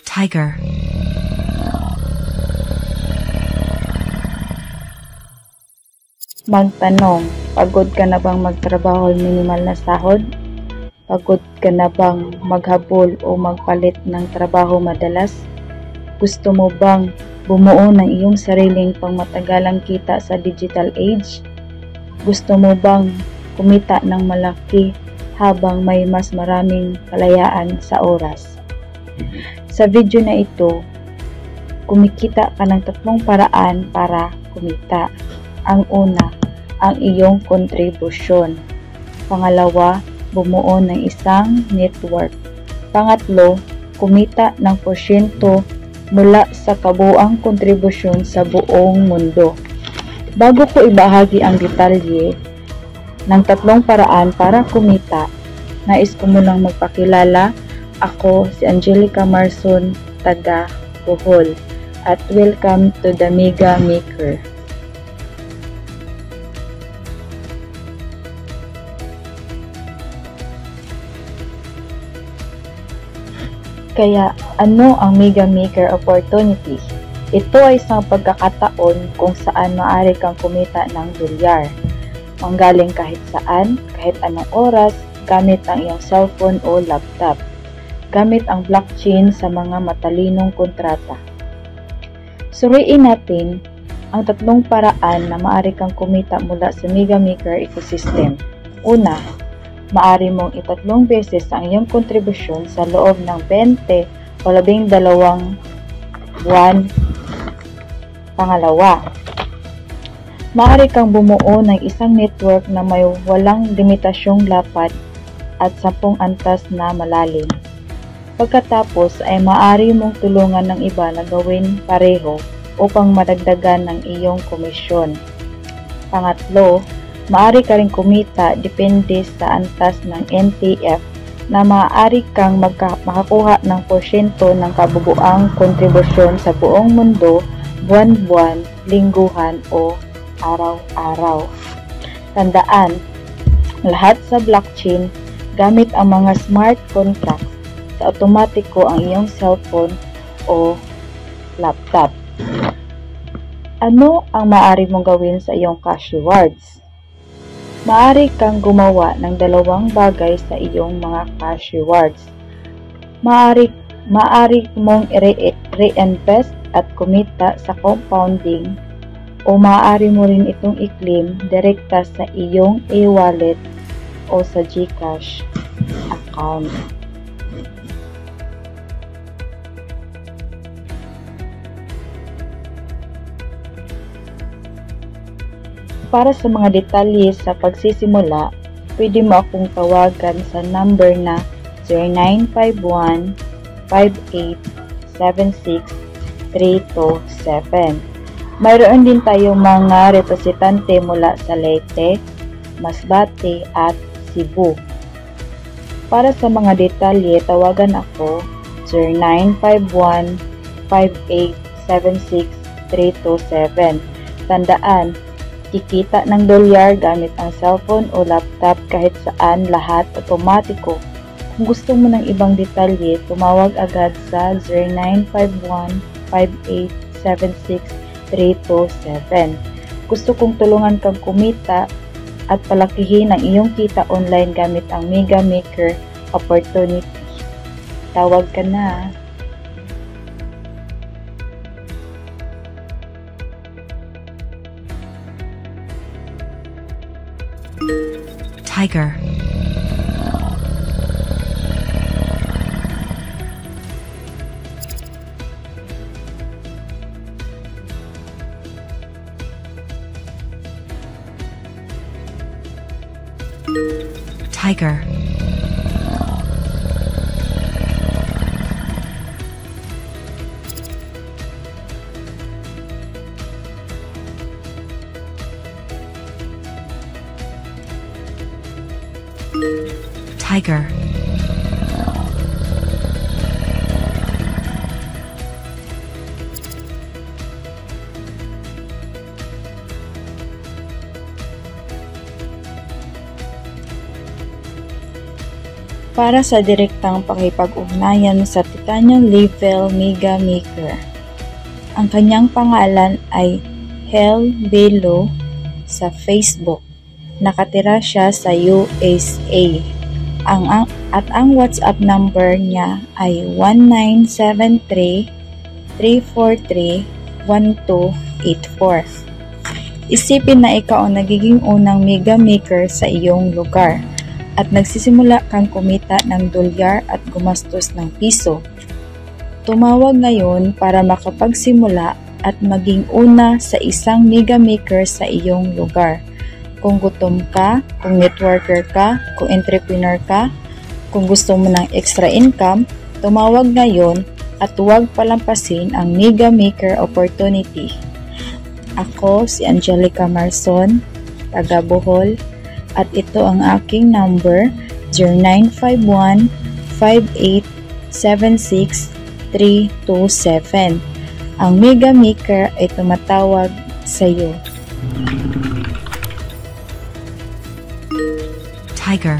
Tiger. Magtanong, pagod ka na bang magtrabaho minimal na sahod? Pagod ka na bang maghabol o magpalit ng trabaho madalas? Gusto mo bang bumuo ng iyong sariling pangmatagalang kita sa digital age? Gusto mo bang kumita ng malaki habang may mas maraming kalayaan sa oras? Sa video na ito, kumikita ka ng 3 paraan para kumita. Ang una, ang iyong kontribusyon. Pangalawa, bumuo ng isang network. Pangatlo, kumita ng porsyento mula sa kabuuang kontribusyon sa buong mundo. Bago ko ibahagi ang detalye ng 3 paraan para kumita, nais ko munang magpakilala. Ako si Angelica Marson, taga Bohol, at welcome to the Mega Maker. Kaya ano ang Mega Maker Opportunity? Ito ay isang pagkakataon kung saan maaari kang kumita ng dolyar. Manggaling kahit saan, kahit anong oras, gamit ang iyong cellphone o laptop. Gamit ang blockchain sa mga matalinong kontrata. Suriin natin ang 3 paraan na maaari kang kumita mula sa Mega Maker ecosystem. Una, maaari mong itatlong beses ang iyong kontribusyon sa loob ng 20 o 12 buwan. Pangalawa, maaari kang bumuo ng isang network na may walang limitasyong lapad at 10 antas na malalim. Pagkatapos ay maaari mong tulungan ng iba na gawin pareho upang madagdagan ng iyong komisyon. Pangatlo, maaari ka rin kumita depende sa antas ng NTF na maaari kang makakuha ng porsyento ng kabubuang kontribusyon sa buong mundo, buwan-buwan, lingguhan o araw-araw. Tandaan, lahat sa blockchain gamit ang mga smart contracts sa otomatiko ang iyong cellphone o laptop. Ano ang maaari mong gawin sa iyong cash rewards? Maaari kang gumawa ng 2 bagay sa iyong mga cash rewards. Maaari mong reinvest at kumita sa compounding, o maaari mo rin itong i-claim direkta sa iyong e-wallet o sa GCash account. Para sa mga detalye sa pagsisimula, pwede mo akong tawagan sa number na 0951-5876-327. Mayroon din tayong mga representante mula sa Leyte, Masbate at Cebu. Para sa mga detalye, tawagan ako 0951-5876-327. Tandaan, kikita ng dolyar gamit ang cellphone o laptop kahit saan, lahat otomatiko. Kung gusto mo ng ibang detalye, tumawag agad sa 0951-5876-327. Gusto kong tulungan kang kumita at palakihin ang iyong kita online gamit ang Mega Maker Opportunity. Tawag ka na! Tiger. Tiger. Tiger. para sa direktang pakipag-ugnayan sa Titanium Level Mega Maker. Ang kanyang pangalan ay Hel Belo sa Facebook. Nakatira siya sa USA. At ang WhatsApp number niya ay 1973-343-1284. Isipin na ikaw ang nagiging unang mega maker sa iyong lugar at nagsisimula kang kumita ng dolyar at gumastos ng piso. Tumawag ngayon para makapagsimula at maging una sa isang mega maker sa iyong lugar. Kung gutom ka, kung networker ka, kung entrepreneur ka, kung gusto mo ng extra income, tumawag ngayon at huwag palampasin ang mega maker opportunity. Ako si Angelica Marson, taga Bohol, at ito ang aking number 0951-5876-327. Ang Mega Maker ay tumatawag sa iyo. Tiger.